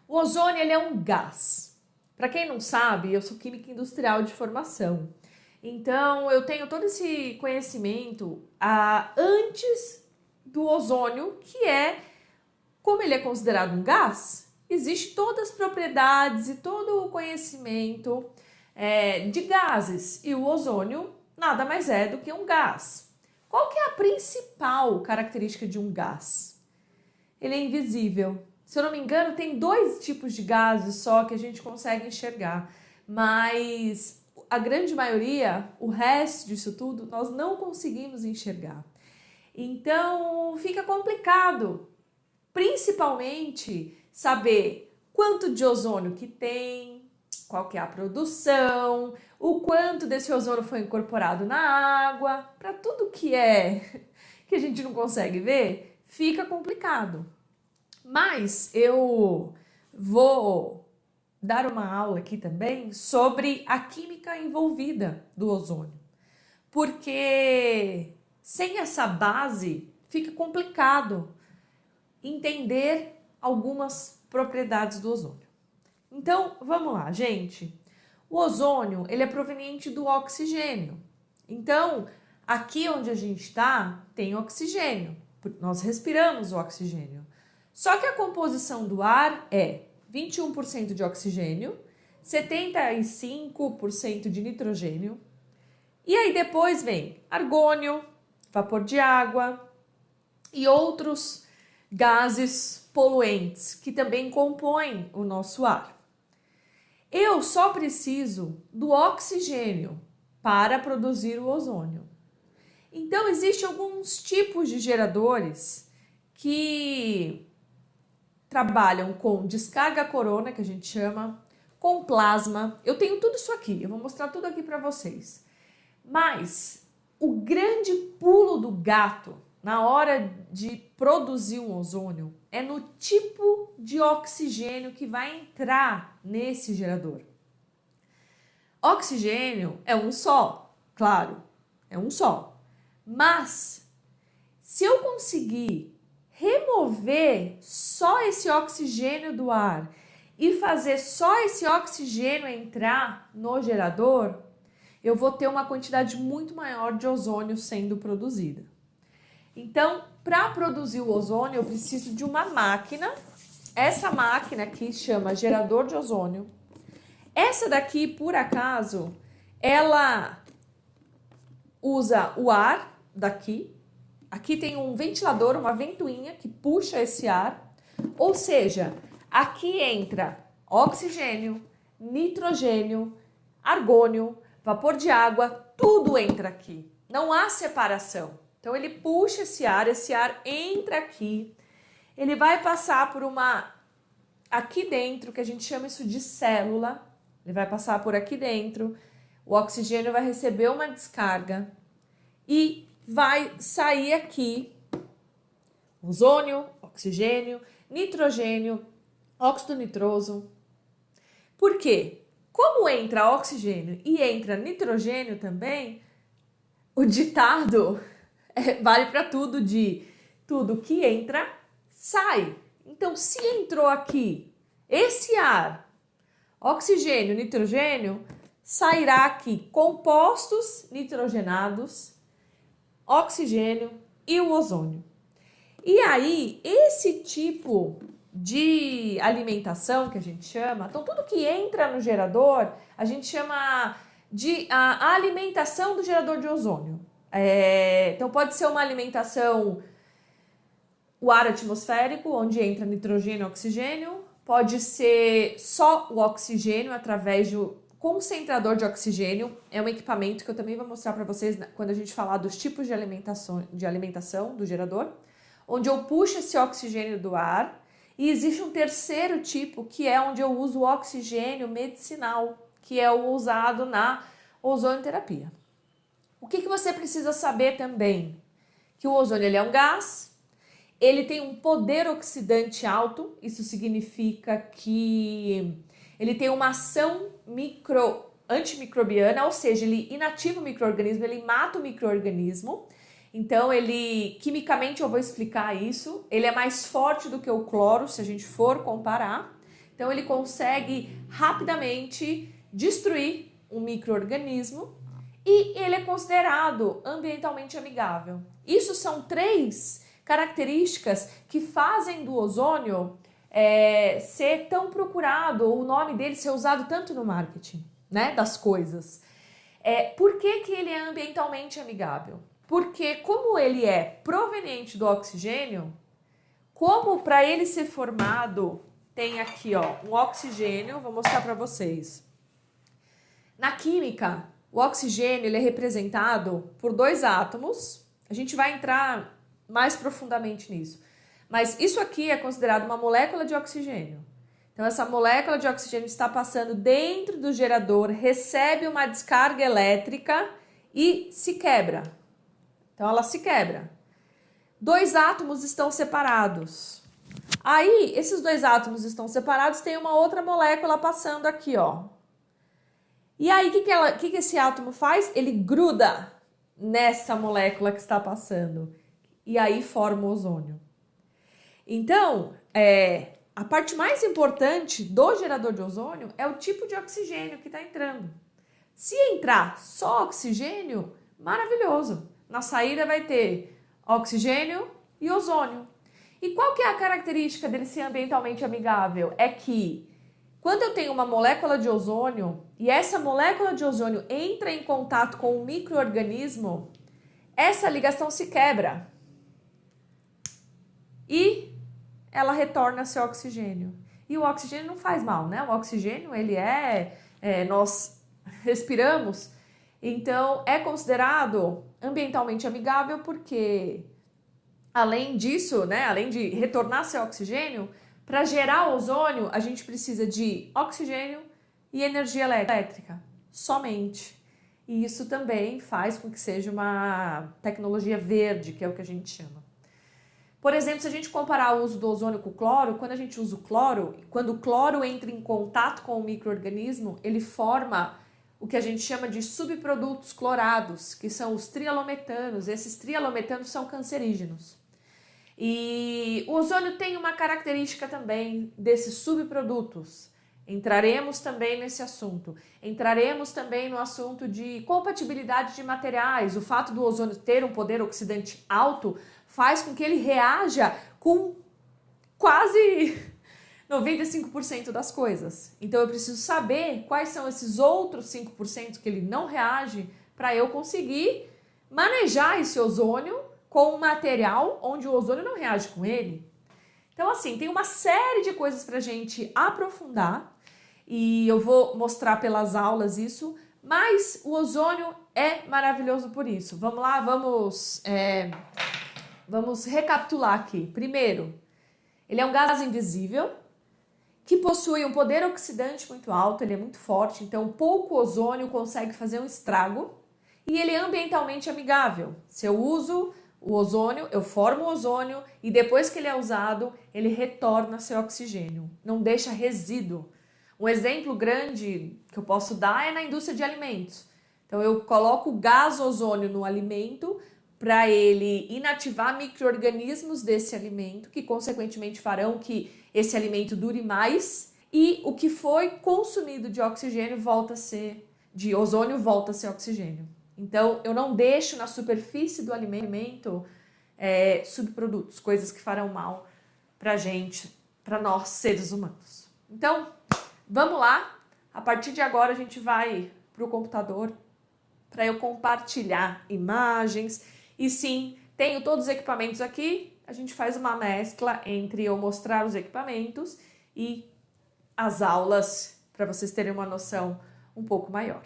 O ozônio ele é um gás. Para quem não sabe, eu sou química industrial de formação. Então, eu tenho todo esse conhecimento antes do ozônio, que é, como ele é considerado um gás, existe todas as propriedades e todo o conhecimento de gases. E o ozônio nada mais é do que um gás. Qual que é a principal característica de um gás? Ele é invisível. Se eu não me engano, tem 2 tipos de gases só que a gente consegue enxergar, mas a grande maioria, o resto disso tudo, nós não conseguimos enxergar. Então, fica complicado, principalmente saber quanto de ozônio que tem, qual que é a produção, o quanto desse ozônio foi incorporado na água, para tudo que a gente não consegue ver, fica complicado. Mas eu vou dar uma aula aqui também sobre a química envolvida do ozônio, porque sem essa base fica complicado entender algumas propriedades do ozônio. Então, vamos lá, gente. O ozônio, ele é proveniente do oxigênio. Então, aqui onde a gente está, tem oxigênio. Nós respiramos o oxigênio. Só que a composição do ar é 21% de oxigênio, 75% de nitrogênio. E aí depois vem argônio, vapor de água e outros gases poluentes que também compõem o nosso ar. Eu só preciso do oxigênio para produzir o ozônio. Então, existem alguns tipos de geradores que trabalham com descarga corona, que a gente chama, com plasma. Eu tenho tudo isso aqui, eu vou mostrar tudo aqui para vocês. Mas o grande pulo do gato na hora de produzir um ozônio é no tipo de oxigênio que vai entrar nesse gerador. Oxigênio é um só, claro, é um só. Mas se eu conseguir remover só esse oxigênio do ar e fazer só esse oxigênio entrar no gerador, eu vou ter uma quantidade muito maior de ozônio sendo produzida. Então, para produzir o ozônio, eu preciso de uma máquina. Essa máquina aqui chama gerador de ozônio. Essa daqui, por acaso, ela usa o ar daqui. Aqui tem um ventilador, uma ventoinha que puxa esse ar. Ou seja, aqui entra oxigênio, nitrogênio, argônio, vapor de água, tudo entra aqui. Não há separação. Então ele puxa esse ar entra aqui. Ele vai passar por aqui dentro, que a gente chama isso de célula. Ele vai passar por aqui dentro. O oxigênio vai receber uma descarga e vai sair aqui ozônio, oxigênio, nitrogênio, óxido nitroso. Por quê? Como entra oxigênio e entra nitrogênio também, o ditado vale para tudo tudo que entra, sai. Então, se entrou aqui esse ar, oxigênio, nitrogênio, sairá aqui compostos nitrogenados, oxigênio e o ozônio. E aí, esse tipo de alimentação que a gente chama, então tudo que entra no gerador, a gente chama de a alimentação do gerador de ozônio. Então pode ser uma alimentação, o ar atmosférico, onde entra nitrogênio e oxigênio, pode ser só o oxigênio através do concentrador de oxigênio, é um equipamento que eu também vou mostrar para vocês quando a gente falar dos tipos de alimentação do gerador, onde eu puxo esse oxigênio do ar, e existe um terceiro tipo, que é onde eu uso o oxigênio medicinal, que é o usado na ozonioterapia. O que você precisa saber também? Que o ozônio ele é um gás, ele tem um poder oxidante alto, isso significa que ele tem uma ação antimicrobiana, ou seja, ele inativa o micro-organismo, ele mata o micro-organismo. Então, quimicamente eu vou explicar isso, ele é mais forte do que o cloro, se a gente for comparar. Então ele consegue rapidamente destruir um micro-organismo e ele é considerado ambientalmente amigável. Isso são 3 características que fazem do ozônio ser tão procurado, ou o nome dele ser usado tanto no marketing, né, das coisas. Por que que ele é ambientalmente amigável? Porque como ele é proveniente do oxigênio, como para ele ser formado, tem aqui ó, um oxigênio, vou mostrar para vocês. Na química, o oxigênio ele é representado por 2 átomos, a gente vai entrar mais profundamente nisso. Mas isso aqui é considerado uma molécula de oxigênio. Então essa molécula de oxigênio está passando dentro do gerador, recebe uma descarga elétrica e se quebra. Então ela se quebra. 2 átomos estão separados. Aí, esses 2 átomos estão separados, tem uma outra molécula passando aqui, ó. E aí, o que esse átomo faz? Ele gruda nessa molécula que está passando. E aí forma o ozônio. Então, a parte mais importante do gerador de ozônio é o tipo de oxigênio que está entrando. Se entrar só oxigênio, maravilhoso. Na saída vai ter oxigênio e ozônio. E qual que é a característica dele ser ambientalmente amigável? É que quando eu tenho uma molécula de ozônio e essa molécula de ozônio entra em contato com um micro-organismo, essa ligação se quebra e ela retorna seu oxigênio. E o oxigênio não faz mal, né? O oxigênio, ele nós respiramos, então é considerado ambientalmente amigável porque, além disso, né, além de retornar seu oxigênio, para gerar ozônio, a gente precisa de oxigênio e energia elétrica, somente. E isso também faz com que seja uma tecnologia verde, que é o que a gente chama. Por exemplo, se a gente comparar o uso do ozônio com o cloro, quando a gente usa o cloro, quando o cloro entra em contato com o micro-organismo, ele forma o que a gente chama de subprodutos clorados, que são os trialometanos. Esses trialometanos são cancerígenos. E o ozônio tem uma característica também desses subprodutos. Entraremos também nesse assunto. Entraremos também no assunto de compatibilidade de materiais. O fato do ozônio ter um poder oxidante alto faz com que ele reaja com quase 95% das coisas. Então eu preciso saber quais são esses outros 5% que ele não reage para eu conseguir manejar esse ozônio com um material onde o ozônio não reage com ele. Então assim, tem uma série de coisas para a gente aprofundar e eu vou mostrar pelas aulas isso, mas o ozônio é maravilhoso por isso. Vamos lá, vamos recapitular aqui. Primeiro, ele é um gás invisível que possui um poder oxidante muito alto, ele é muito forte, então pouco ozônio consegue fazer um estrago e ele é ambientalmente amigável. Se eu uso o ozônio, eu formo o ozônio e depois que ele é usado, ele retorna seu oxigênio, não deixa resíduo. Um exemplo grande que eu posso dar é na indústria de alimentos. Então eu coloco gás ozônio no alimento para ele inativar micro-organismos desse alimento, que consequentemente farão que esse alimento dure mais e o que foi consumido de oxigênio de ozônio volta a ser oxigênio. Então eu não deixo na superfície do alimento subprodutos, coisas que farão mal para gente, para nós seres humanos. Então vamos lá, a partir de agora a gente vai para o computador para eu compartilhar imagens. E sim, tenho todos os equipamentos aqui, a gente faz uma mescla entre eu mostrar os equipamentos e as aulas, para vocês terem uma noção um pouco maior.